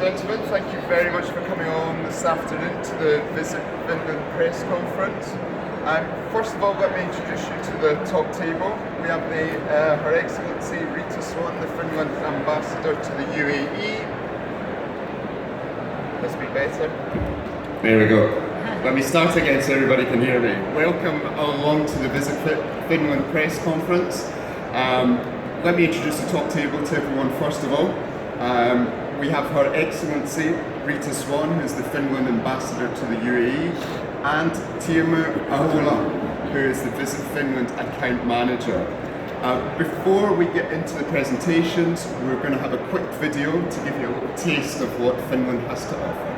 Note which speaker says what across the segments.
Speaker 1: gentlemen, thank you very much for coming on this afternoon to the Visit Finland press conference. First of all, let me introduce you to the top table. We have Her Excellency Rita Swan, the Finland Ambassador to the UAE. Let's be better.
Speaker 2: There we go. Let me start again so everybody can hear me. Welcome along to the Visit Finland press conference. Let me introduce the top table to everyone first of all. We have Her Excellency Rita Swan, who is the Finland Ambassador to the UAE, and Teemu Ahola, who is the Visit Finland Account Manager. Before we get into the presentations, we're going to have a quick video to give you a little taste of what Finland has to offer.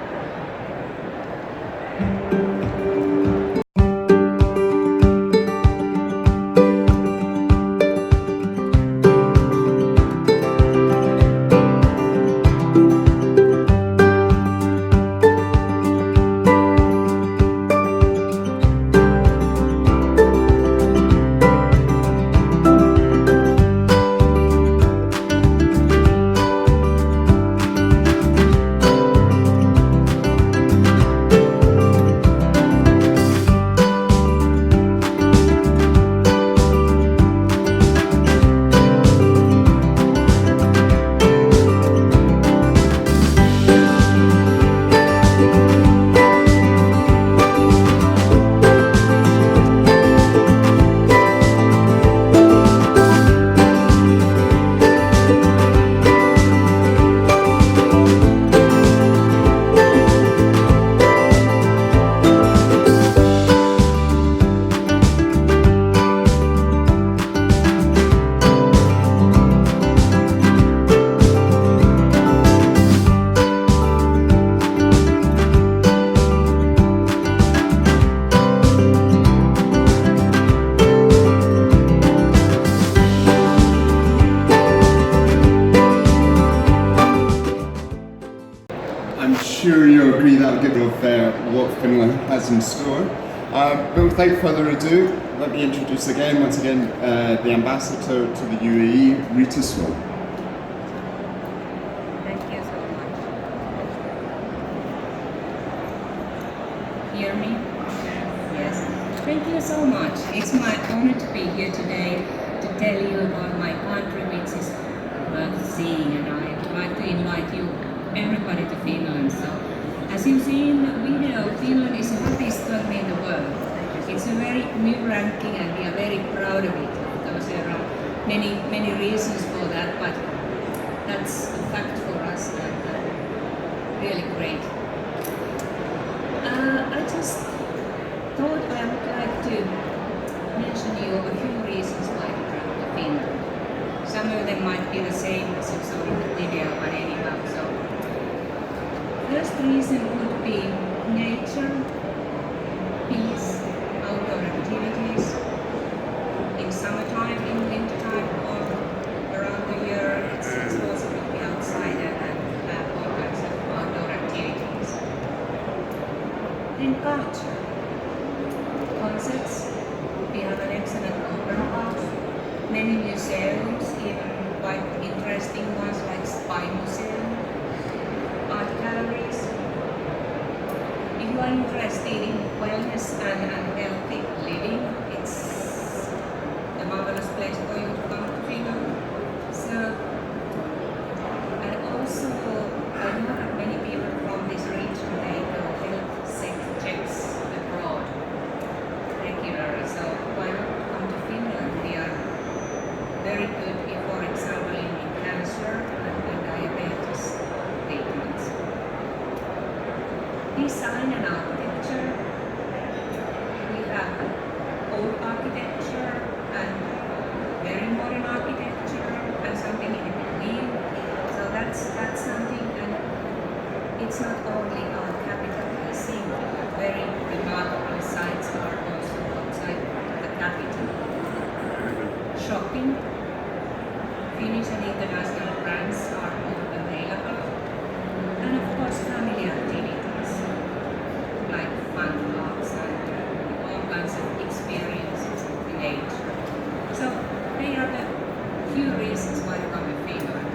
Speaker 2: Sure you agree that will give of what Finland has in store. But without further ado, let me introduce once again, the Ambassador to the UAE, Rita Swan.
Speaker 3: Thank you so much. Hear me? Yes. Thank you so much. It's my honor to be here today to tell you about my country, which is worth seeing, and I'd like to invite you everybody to Finland. So, as you see in the video, Finland is the happiest country in the world. It's a very new ranking and we are very proud of it. Because there are many reasons for that, but that's a fact for us and really great. I just thought I would like to mention you a few reasons why to travel to Finland. Some of them might be the same as you saw in the video, but anyhow. So, first reason would be nature, peace, outdoor activities. In summertime, in wintertime, or around the year, it's possible to be outside and have all kinds of outdoor activities. Then culture. Concerts. We have an excellent opera house, many museums, even quite interesting ones like Spy Museum. Art galleries. If you are interested in wellness and healthy living, it's a marvelous place for you to come to Finland. So, and also, I know that many people from this region, they go health checks abroad regularly. So, why not come to Finland? We are very good, for example, in cancer and diabetes. Design and architecture. We have old architecture and very modern architecture and something in between. So that's something, and it's not only our capital Helsinki, but very remarkable sites are also outside the capital. Shopping. Finnish and international brands are all available. And of course family activities like fun clubs and all kinds of experiences in nature. So they are the few reasons why to come to Finland.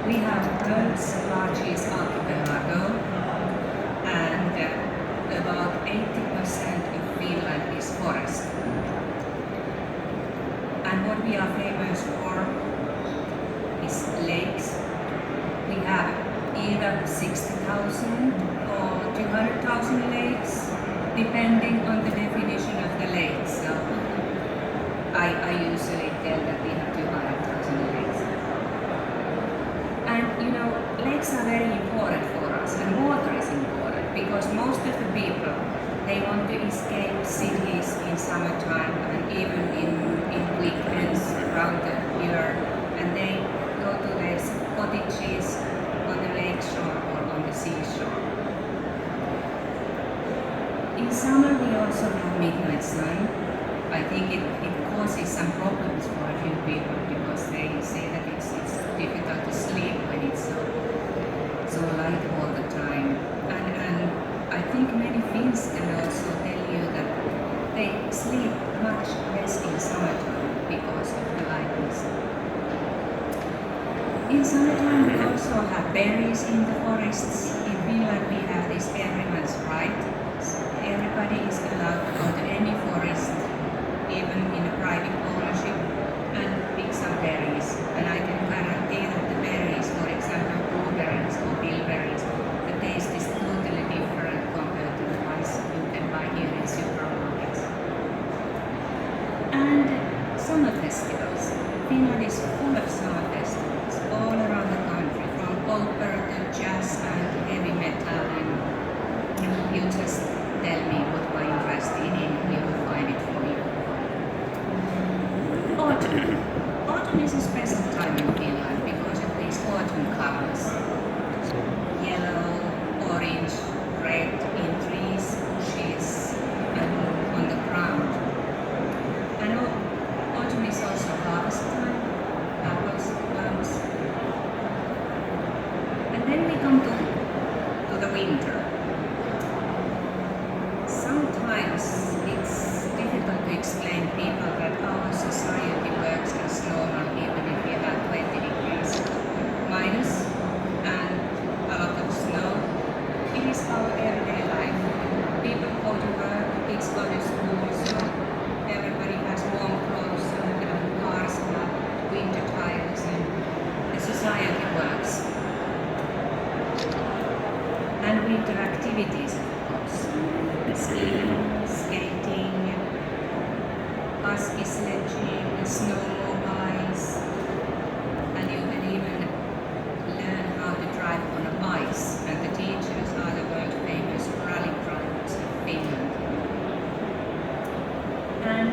Speaker 3: We have world's largest archipelago, and about 80% of Finland is forest. And what we are famous for is lakes. We have either 60,000 or 200,000 lakes, depending on the definition of the lakes. So I usually tell that we have 200,000 lakes. And you know, lakes are very important for us, and water is important because most of the people, they want to escape cities in summertime and even in weekends around the year, and they go to their cottages on the lake shore or on the seashore. In summer we also have midnight sun. I think it causes some problems for a few people because they say that it's difficult to sleep when it's so light all the time. And I think many Finns can also tell you that they sleep much less in summertime because of the lightness. In summertime we also have berries in the forests. In Finland we have this everyone's right. Everybody is allowed to go to any forest, even in a private ownership, and pick some berries. And I can guarantee that the berries, for example blueberries or bilberries, the taste is totally different compared to the ones you can buy here in supermarkets. And summer festivals. Finland is full of summer festivals all around the country, from opera to jazz and heavy metal, and you just tell me what you are interested in, we will find it for you. Autumn. Autumn is a special time in Finland because of these autumn colors. Yellow, orange, red in trees, bushes, and on the ground. And autumn is also harvest time, apples, plums. And then we come to the winter. Sometimes it's difficult to explain to people that our society works as normal even if we have 20 degrees minus and a lot of snow. It is our everyday life. People go to work, kids go to school, so everybody has warm clothes and cars have winter tires, and the society works. And winter activities, of course. Skiing, skating, husky sledging, snowmobiles, and you can even learn how to drive on ice, and the teachers are the world famous rally drivers of Finland. And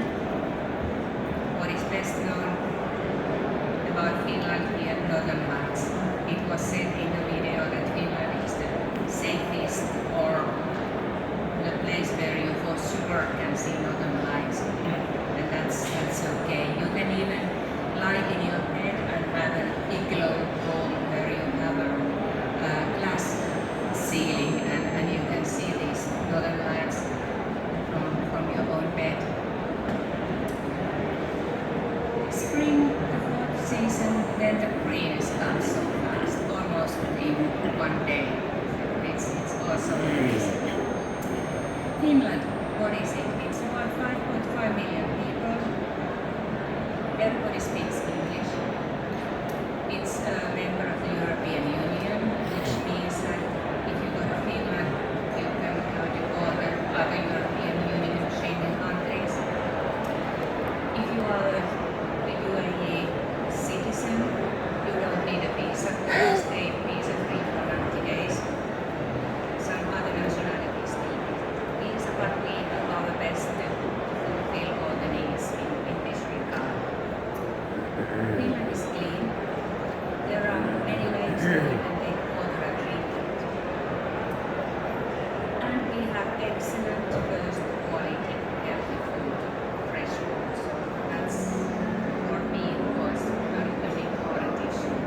Speaker 3: what is best known about Finland here, Northern Lights. It was said in the video that Finland is the safest, or the place where you for sure can see Northern Lights, and that's okay. You can even lie in your bed and have an igloo home where you have a glass ceiling, and you can see these Northern Lights from your own bed. Spring, the fourth season, then the breeze comes so fast, almost in one day. It's also amazing. Finland, what is it? It's about 5.5 million people. Everybody speaks English. It's a member of the European Union, which means that if you go to Finland, you can go to all the other European Union and Schengen countries. If you are a UAE citizen, you don't need a visa. You stay visa-free for 90 days. Some other nationalities need visa, but we do our best to fulfill all the needs in this regard. Finland is clean. There are many ways that you can take water and drink it. And we have excellent first quality healthy food, fresh food. So that's, for me, was a big important issue.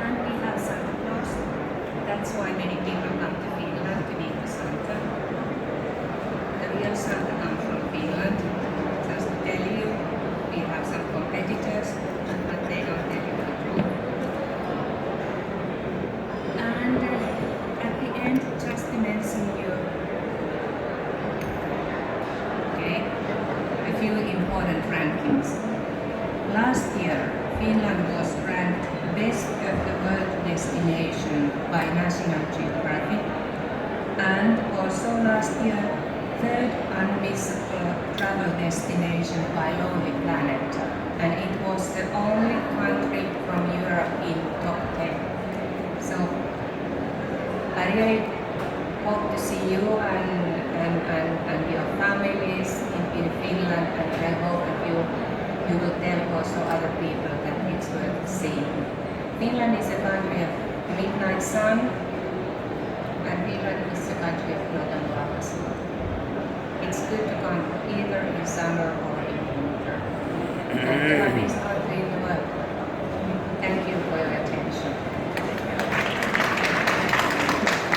Speaker 3: And we have Santa Claus. That's why many people come to Finland to meet the Santa. The real Santa comes from Finland. few important rankings. Last year, Finland was ranked Best of the World Destination by National Geographic, and also last year, third unmissable travel destination by Lonely Planet, and it was the only country from Europe in top 10. So I really hope to see you and your families in Finland, and I hope that you will tell also other people that it's worth seeing. Finland is a country of midnight sun, and Finland is a country of northern lights. It's good to come either in summer or in winter. And the happiest country in the world. Thank you for your attention.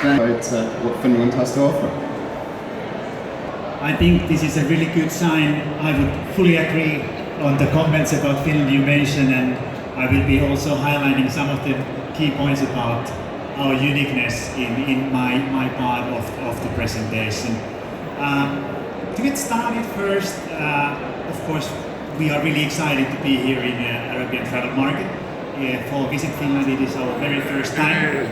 Speaker 2: About what Finland has to offer.
Speaker 4: I think this is a really good sign. I would fully agree on the comments about Finland you mentioned, and I will be also highlighting some of the key points about our uniqueness in my part of the presentation. To get started first, of course, we are really excited to be here in the European travel market. For Visit Finland, it is our very first time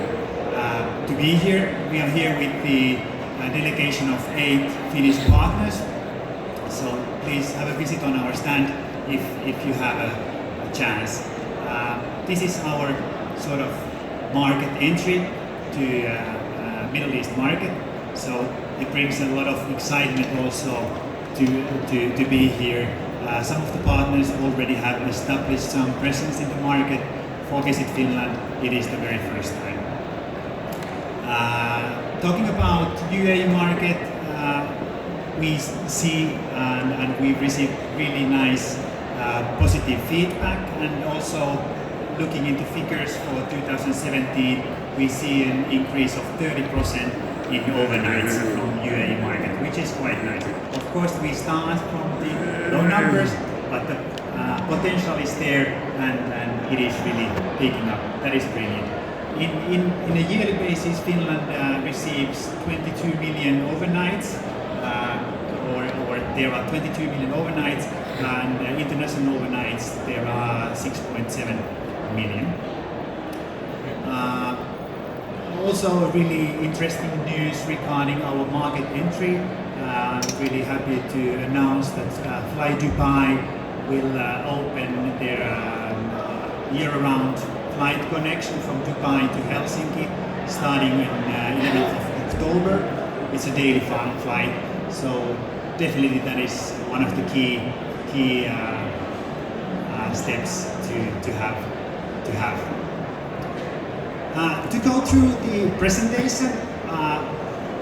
Speaker 4: to be here. We are here with the delegation of 8 Finnish partners. So please have a visit on our stand if you have a chance. This is our sort of market entry to Middle East market. So it brings a lot of excitement also to be here. Some of the partners already have established some presence in the market. For Visit Finland, it is the very first time. Talking about UAE market, we see and we receive really nice positive feedback, and also looking into figures for 2017, we see an increase of 30% in overnights from UAE market, which is quite nice. Of course, we start from the low numbers, but the potential is there, and it is really picking up. That is brilliant. In a yearly basis, Finland receives 22 million overnights, or there are 22 million overnights, and international overnights there are 6.7 million. Also, really interesting news regarding our market entry. Really happy to announce that Fly Dubai will open their year-round flight connection from Dubai to Helsinki starting in 11th of October. It's a daily flight, so definitely that is one of the key steps to have. To go through the presentation,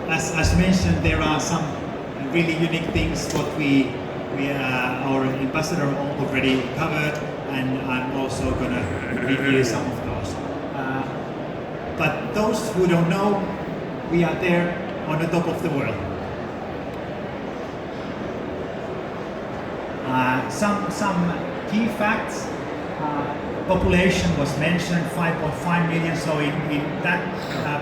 Speaker 4: as mentioned, there are some really unique things what our ambassador already covered, and I'm also going to review some of those. But those who don't know, we are there on the top of the world. Some key facts. Population was mentioned, 5.5 million. So in that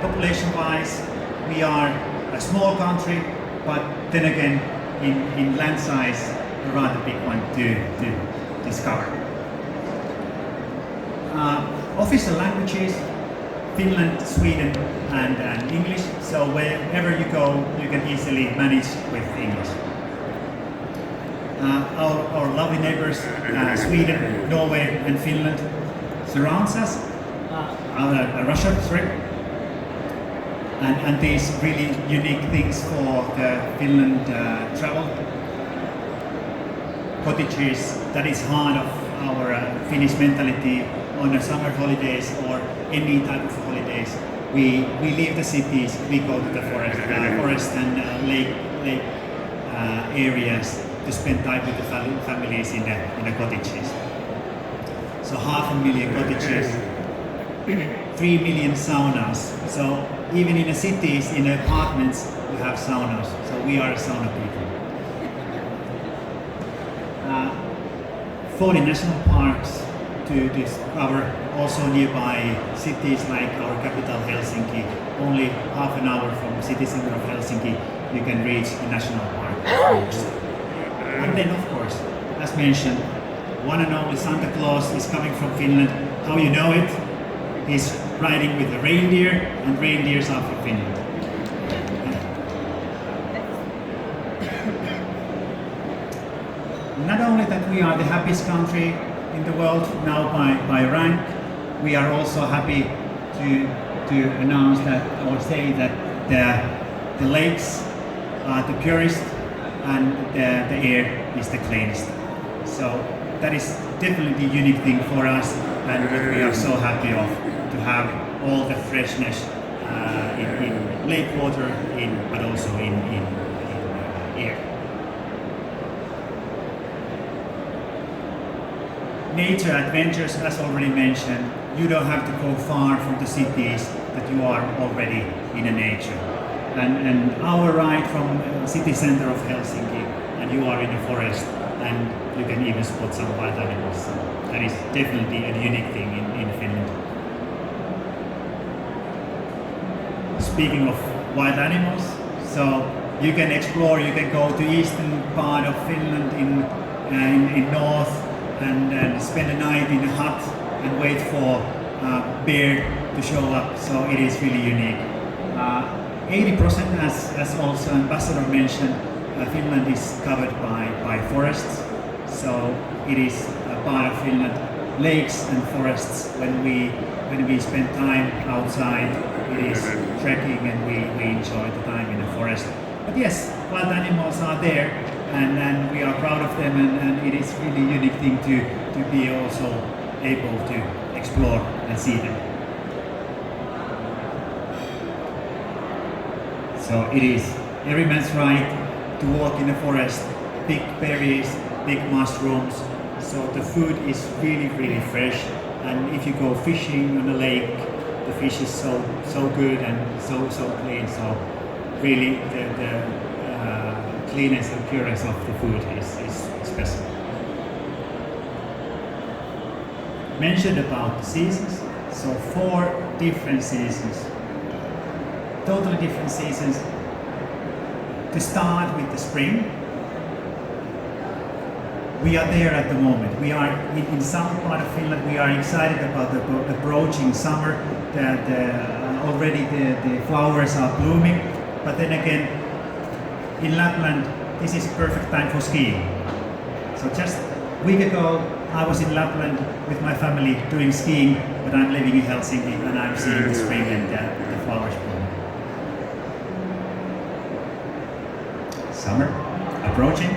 Speaker 4: population-wise, we are a small country, but then again, in land size, a rather big one to discover. Official languages, Finland, Sweden, and English. So wherever you go, you can easily manage with English. Our lovely neighbors, Sweden, Norway, and Finland, surrounds us. Russia, sorry. And these really unique things for the Finland travel. Cottages, that is heart of our Finnish mentality on the summer holidays or any type of holidays. We leave the cities, we go to the forest and lake areas to spend time with the families in the cottages. So 500,000 cottages, 3 million saunas. So even in the cities, in the apartments, we have saunas. So we are sauna people. 40 national parks to discover, also nearby cities like our capital Helsinki. Only half an hour from the city center of Helsinki, you can reach the national park. And then, of course, as mentioned, one and only Santa Claus is coming from Finland. How you know it? He's riding with a reindeer, and reindeers are from Finland. Not only that we are the happiest country in the world now by rank, we are also happy to announce that or say that the lakes are the purest and the air is the cleanest. So that is definitely a unique thing for us, and what we are so happy of to have all the freshness in lake water, but also in air. Nature adventures, as already mentioned, you don't have to go far from the cities that you are already in the nature. And our ride from city center of Helsinki, and you are in the forest, and you can even spot some wild animals. So that is definitely a unique thing in Finland. Speaking of wild animals, so you can explore, you can go to eastern part of Finland in north and spend a night in a hut and wait for bear to show up. So it is really unique. 80%, as also Ambassador mentioned, Finland is covered by forests. So it is a part of Finland, lakes and forests. When we spend time outside, it is trekking and we enjoy the time in the forest. But yes, wild animals are there, and we are proud of them, and it is really a unique thing to be also able to explore and see them. So it is every man's right to walk in the forest, pick berries, pick mushrooms. So the food is really, really fresh, and if you go fishing on the lake, the fish is so good and so clean. So really the cleanness and pureness of the food is special. Mentioned about the seasons, so 4 different seasons, totally different seasons. To start with the spring, we are there at the moment. We are in south part of Finland. We are excited about the approaching summer. Already the flowers are blooming, but then again, in Lapland, this is perfect time for skiing. So just a week ago, I was in Lapland with my family doing skiing, but I'm living in Helsinki and I'm seeing the spring and the flowers bloom. Summer approaching.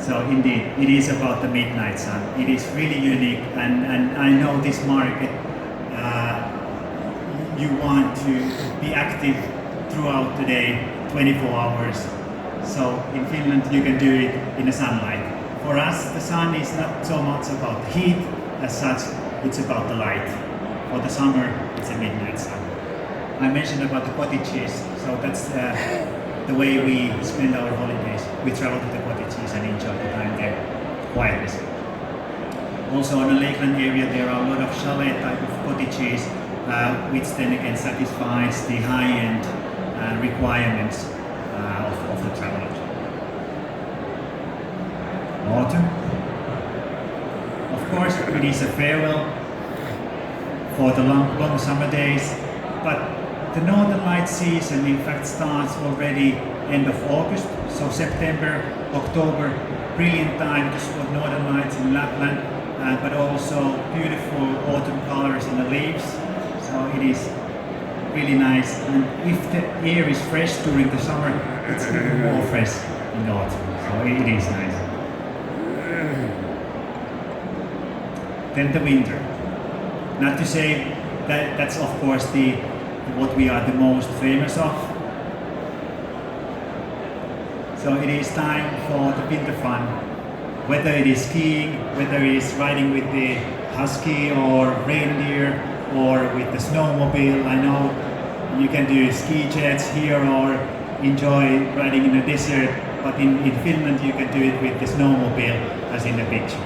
Speaker 4: So indeed, it is about the midnight sun. It is really unique, and I know this market, you want to be active throughout the day, 24 hours. So in Finland, you can do it in the sunlight. For us, the sun is not so much about the heat as such, it's about the light. For the summer, it's a midnight sun. I mentioned about the cottages, so that's the way we spend our holidays. We travel to the cottages and enjoy the time there quietly. Also in the Lakeland area, there are a lot of chalet type of cottages, which then again satisfies the high-end requirements of the traveler. Autumn. Of course, it is a farewell for the long summer days, but the Northern Light season in fact starts already end of August, so September, October, brilliant time to spot Northern Lights in Lapland, but also beautiful autumn colors in the leaves, so it is really nice. And if the air is fresh during the summer, it's even more fresh in the autumn, so it is nice. Then the winter. Not to say that that's of course what we are the most famous of. So it is time for the winter fun. Whether it is skiing, whether it is riding with the husky or reindeer or with the snowmobile. I know you can do ski jets here or enjoy riding in the desert, but in Finland you can do it with the snowmobile as in the picture.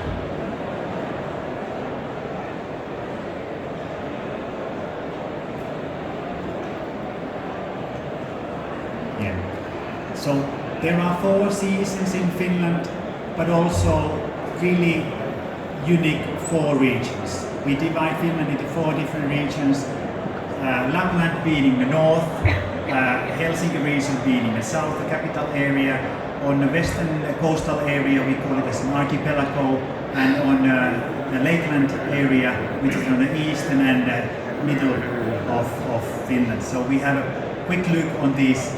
Speaker 4: So there are 4 seasons in Finland. but also really unique 4 regions. We divide Finland into 4 different regions, Lapland being in the north, Helsinki region being in the south, the capital area. On the western coastal area we call it as an archipelago, and on the Lakeland area, which is on the eastern and middle of Finland. So we have a quick look on these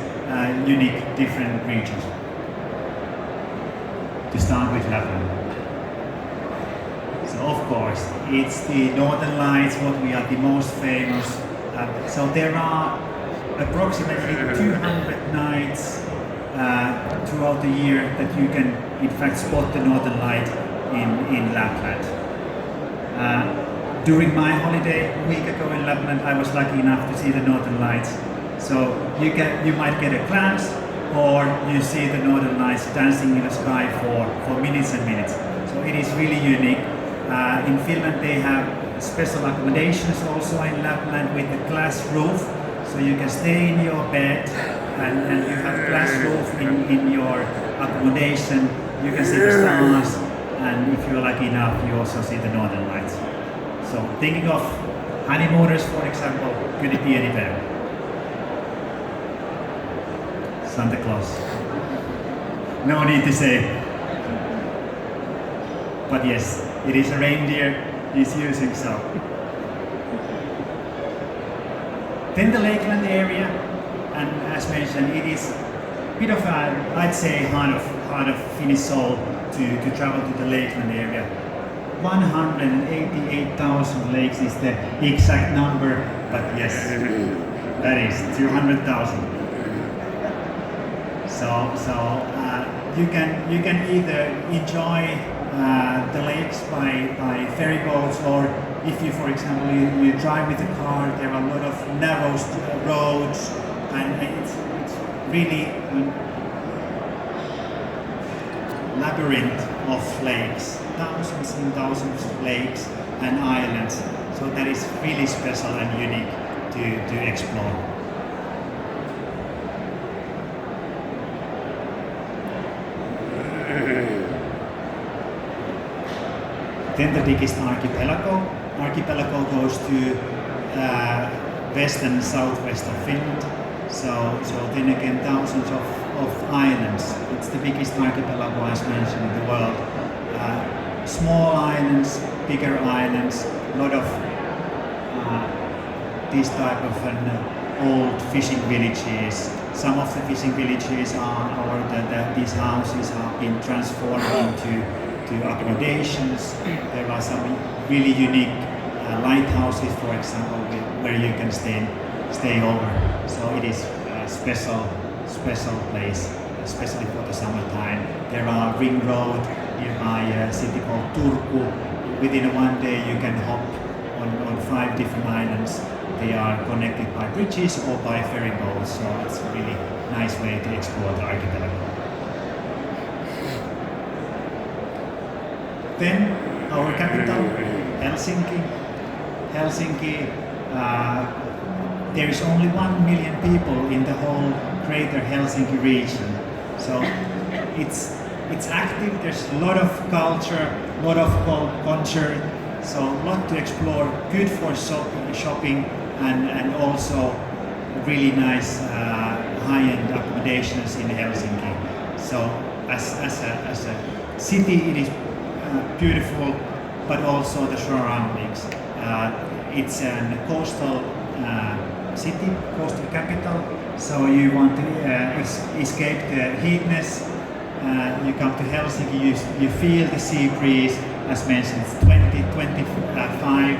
Speaker 4: unique different regions. To start with Lapland. So of course, it's the Northern Lights, what we are the most famous. So there are approximately 200 nights throughout the year that you can in fact spot the Northern Light in Lapland. During my holiday a week ago in Lapland, I was lucky enough to see the Northern Lights. So you might get a glance, or you see the Northern Lights dancing in the sky for minutes and minutes. So it is really unique. In Finland they have special accommodations also in Lapland with a glass roof, so you can stay in your bed and you have glass roof in your accommodation. You can see the stars, and if you're lucky enough, you also see the Northern Lights. So thinking of honeymooners, for example, could it be any better? Santa Claus. No need to say. But yes, it is a reindeer he's using, so. Then the Lakeland area, and as mentioned, it is a bit of a, I'd say, heart of Finnish soul to travel to the Lakeland area. 188,000 lakes is the exact number, but yes, that is 200,000. So you can either enjoy the lakes by ferry boats, or if you, for example, you drive with a car, there are a lot of narrow roads, and it's really a labyrinth of lakes, thousands and thousands of lakes and islands. So that is really special and unique to explore. Then the biggest archipelago. Archipelago goes to west and southwest of Finland. So then again, thousands of islands. It's the biggest archipelago, as mentioned, in the world. Small islands, bigger islands, a lot of these type of old fishing villages. Some of the fishing villages these houses have been transformed into accommodations. There are some really unique lighthouses, for example, where you can stay over. So it is a special place, especially for the summertime. There are ring road nearby a city called Turku. Within one day you can hop on 5 different islands. They are connected by bridges or by ferry boats, so it's a really nice way to explore the archipelago. Then our capital, Helsinki. There is only 1 million people in the whole greater Helsinki region. So it's active, there's a lot of culture, a lot of concert, so a lot to explore, good for shopping and also really nice high-end accommodations in Helsinki. So as a city it is beautiful, but also the surroundings. It's a coastal city, coastal capital, so you want to escape the heatness. You come to Helsinki, you feel the sea breeze. As mentioned, it's 25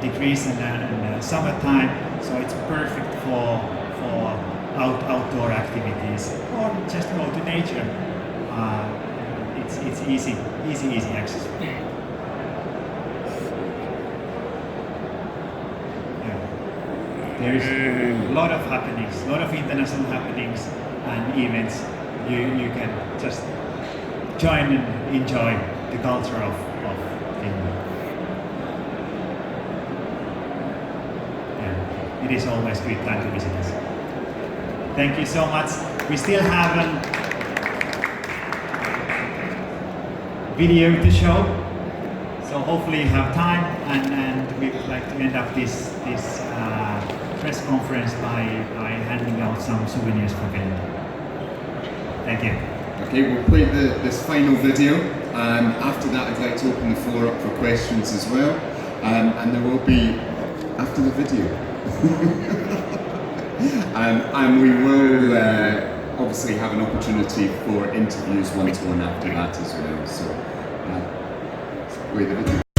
Speaker 4: degrees in the summertime, so it's perfect for outdoor activities, or just go to nature. It's easy access. There is a lot of happenings, a lot of international happenings and events. You can just join and enjoy the culture of Finland. Yeah. It is always a good time to visit us. Thank you so much. We still have video to show. So hopefully you have time, and we would like to end up this press conference by handing out some souvenirs for Finland. Thank you.
Speaker 2: Okay, we'll play this final video. After that, I'd like to open the floor up for questions as well. And there will be after the video. And we will obviously have an opportunity for interviews one-to-one after that as well. So, play the video.